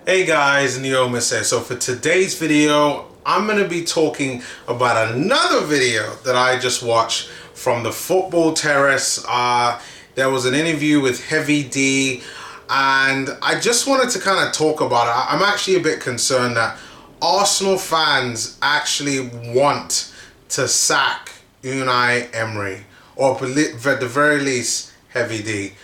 Hey guys, Neomis here. So for today's video, I'm going to be talking about another video that I just watched from the Football Terrace. There was an interview with Heavy D, and I just wanted to kind of talk about it. I'm actually a bit concerned that Arsenal fans actually want to sack Unai Emery, or at the very least, Heavy D.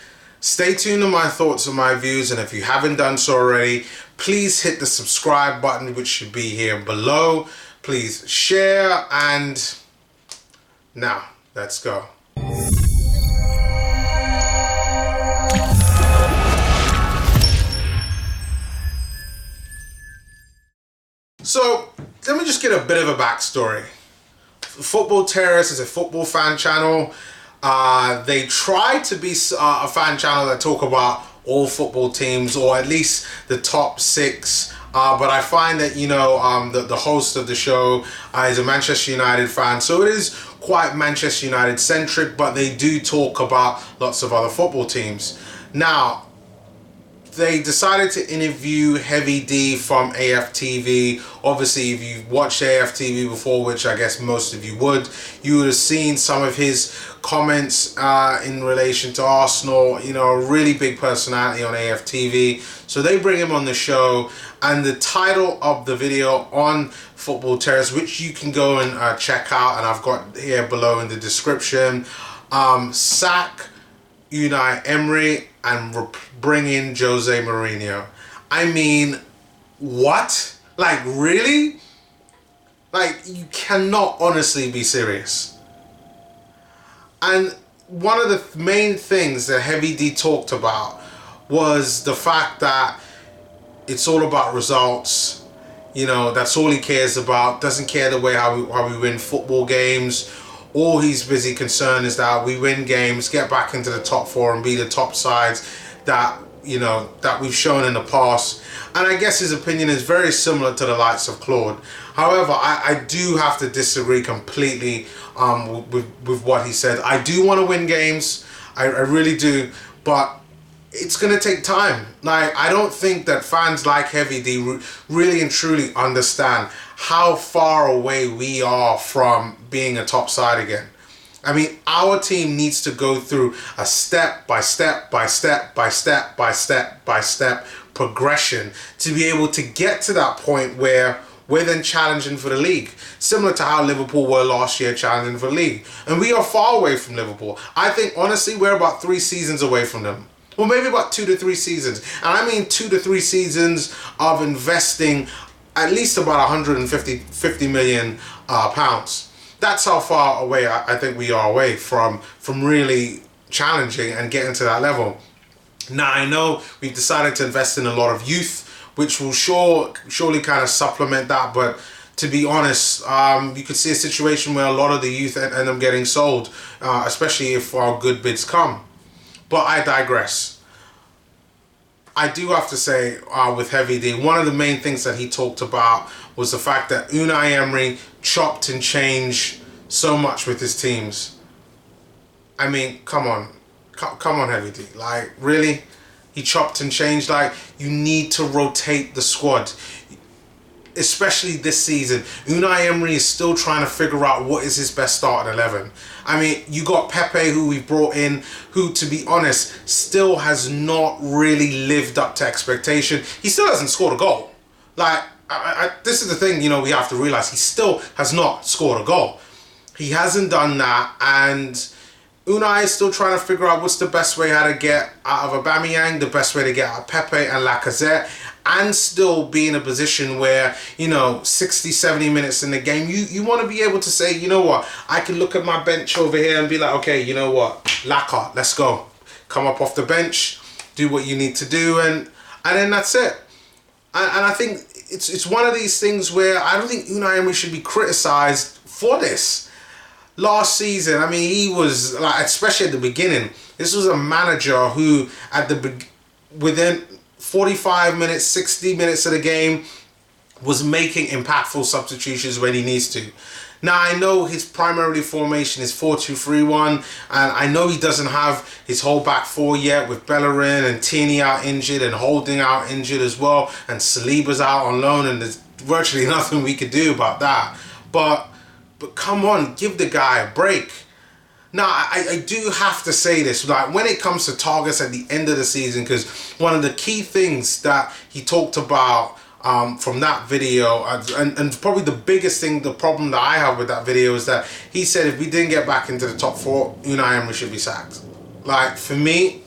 Stay tuned to my thoughts and my views, and if you haven't done so already, please hit the subscribe button, which should be here below. Please share, and now let's go. So let me just get a bit of a backstory. Football Terrace is a football fan channel. They try to be a fan channel that talk about all football teams, or at least the top six. But I find that, the host of the show is a Manchester United fan, so it is quite Manchester United centric, but they do talk about lots of other football teams. Now, they decided to interview Heavy D from AFTV. Obviously, if you've watched AFTV before, which I guess most of you would have seen some of his comments in relation to Arsenal. A really big personality on AFTV. So they bring him on the show, and the title of the video on Football Terrace, which you can go and check out, and I've got here below in the description, sack Unai Emery and bring in Jose Mourinho. I mean, what? Like, really? Like, you cannot honestly be serious. And one of the main things that Heavy D talked about was the fact that it's all about results. That's all he cares about. Doesn't care the way how we win football games. All he's busy concerned is that we win games, get back into the top four, and be the top sides that we've shown in the past. And I guess his opinion is very similar to the likes of Claude. However, I do have to disagree completely with what he said. I do want to win games, I really do, but it's going to take time. Like, I don't think that fans like Heavy D really and truly understand how far away we are from being a top side again. I mean, our team needs to go through a step by step by step by step by step by step progression to be able to get to that point where we're then challenging for the league, similar to how Liverpool were last year challenging for the league. And we are far away from Liverpool. I think, honestly, we're about 3 seasons away from them. Well, maybe about 2 to 3 seasons. And I mean 2 to 3 seasons of investing at least about 150 million pounds. That's how far away I think we are away from really challenging and getting to that level. Now, I know we've decided to invest in a lot of youth, which will surely kind of supplement that, but to be honest, you could see a situation where a lot of the youth end up getting sold, especially if our good bids come. But I digress. I do have to say, with Heavy D, one of the main things that he talked about was the fact that Unai Emery chopped and changed so much with his teams. I mean, come on. Come on, Heavy D. Like, really? He chopped and changed? Like, you need to rotate the squad. Especially this season. Unai Emery is still trying to figure out what is his best starting 11. I mean, you got Pepe, who we've brought in, who, to be honest, still has not really lived up to expectation. He still hasn't scored a goal. Like, this is the thing, we have to realize. He still has not scored a goal. He hasn't done that, and Unai is still trying to figure out what's the best way how to get out of Aubameyang, the best way to get out of Pepe and Lacazette, and still be in a position where, 60, 70 minutes in the game, you want to be able to say, you know what, I can look at my bench over here and be like, okay, you know what, Lacazette, let's go. Come up off the bench, do what you need to do, and then that's it. And I think it's one of these things where I don't think Unai Emery should be criticised for this. Last season, I mean, he was, like, especially at the beginning, this was a manager who, within 45 minutes, 60 minutes of the game, was making impactful substitutions when he needs to. Now, I know his primary formation is 4-2-3-1, and I know he doesn't have his whole back four yet, with Bellerin and Tierney out injured and Holding out injured as well, and Saliba's out on loan, and there's virtually nothing we could do about that. But come on, give the guy a break. Now, I do have to say this, like when it comes to targets at the end of the season, because one of the key things that he talked about from that video, and probably the biggest thing, the problem that I have with that video, is that he said if we didn't get back into the top four, Unai Emery should be sacked. Like, for me,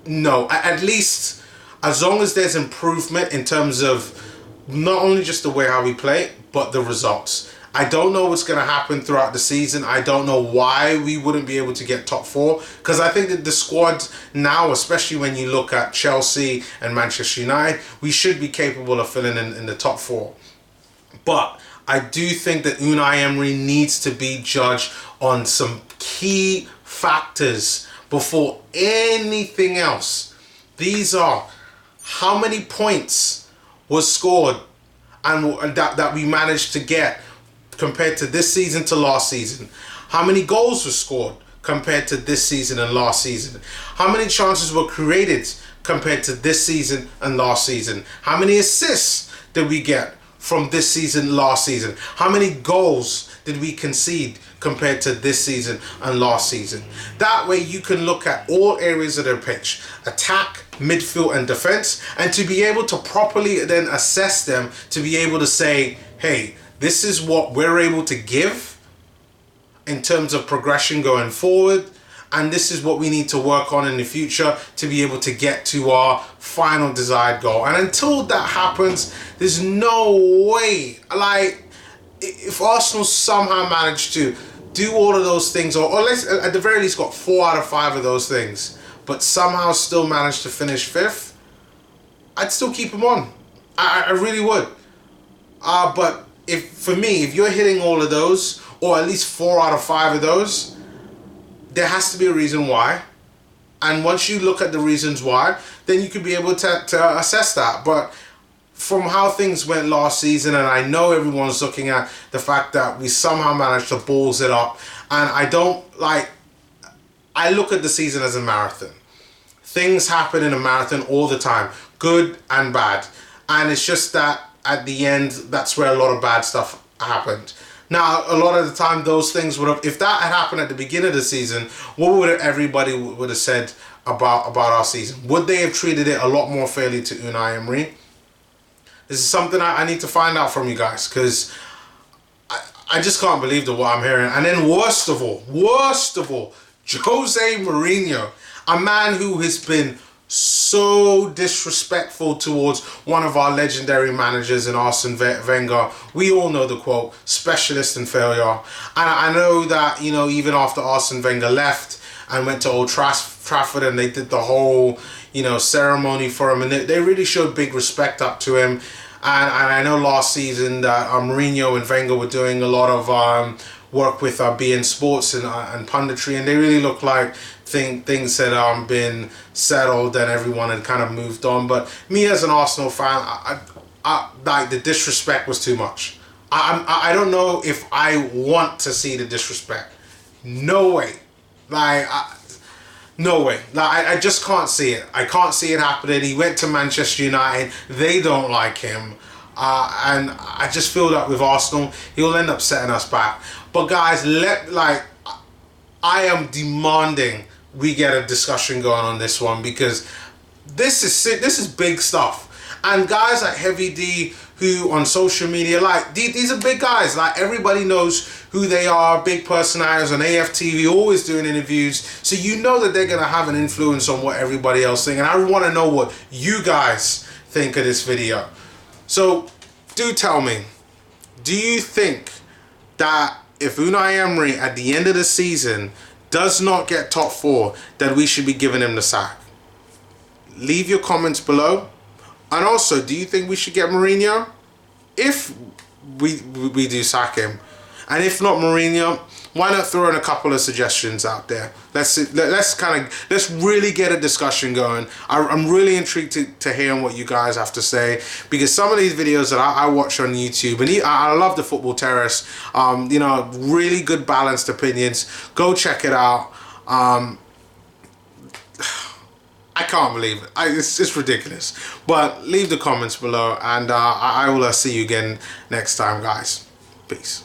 no. At least as long as there's improvement in terms of not only just the way how we play, but the results. I don't know what's going to happen throughout the season. I don't know why we wouldn't be able to get top four, because I think that the squad now, especially when you look at Chelsea and Manchester United, we should be capable of filling in the top four. But I do think that Unai Emery needs to be judged on some key factors before anything else. These are how many points was scored and that we managed to get compared to this season to last season. How many goals were scored compared to this season and last season? How many chances were created compared to this season and last season? How many assists did we get from this season, last season? How many goals did we concede compared to this season and last season? That way you can look at all areas of the pitch, attack, midfield and defense, and to be able to properly then assess them, to be able to say, hey, this is what we're able to give in terms of progression going forward, and this is what we need to work on in the future to be able to get to our final desired goal. And until that happens, there's no way, like, if Arsenal somehow managed to do all of those things, or let's at the very least got 4 out of 5 of those things, but somehow still managed to finish 5th, I'd still keep him on. I really would. But for me, if you're hitting all of those, or at least 4 out of 5 of those, there has to be a reason why. And once you look at the reasons why, then you could be able to assess that. But from how things went last season, and I know everyone's looking at the fact that we somehow managed to balls it up, and I look at the season as a marathon. Things happen in a marathon all the time, good and bad. And it's just that at the end, that's where a lot of bad stuff happened. Now, a lot of the time, those things would have, if that had happened at the beginning of the season, what would everybody would have said about our season? Would they have treated it a lot more fairly to Unai Emery? This is something I need to find out from you guys, because I just can't believe what I'm hearing. And then worst of all, Jose Mourinho, a man who has been so disrespectful towards one of our legendary managers in Arsene Wenger. We all know the quote, specialist in failure. And I know that, you know, even after Arsene Wenger left and went to Old Trafford and they did the whole, you know, ceremony for him, and they really showed big respect up to him. And I know last season that Mourinho and Wenger were doing a lot of work with beIN Sports and punditry, and they really looked like things had been settled and everyone had kind of moved on. But me as an Arsenal fan, I like, the disrespect was too much. I don't know if I want to see the disrespect. No way. Like, no way. Like, I just can't see it. I can't see it happening. He went to Manchester United. They don't like him. And I just feel that with Arsenal, he'll end up setting us back. But guys, I am demanding we get a discussion going on this one, because this is big stuff. And guys like Heavy D, who on social media, like, these are big guys. Like, everybody knows who they are, big personalities on AFTV, always doing interviews. So you know that they're going to have an influence on what everybody else thinks. And I want to know what you guys think of this video. So do tell me, do you think that if Unai Emery at the end of the season does not get top 4, that we should be giving him the sack? Leave your comments below. And also, do you think we should get Mourinho if we do sack him? And if not Mourinho, why not throw in a couple of suggestions out there? Let's really get a discussion going. I'm really intrigued to hear what you guys have to say, because some of these videos that I watch on YouTube, and I love the Football Terrace, you know, really good balanced opinions. Go check it out. I can't believe it. It's ridiculous. But leave the comments below, and I will see you again next time, guys. Peace.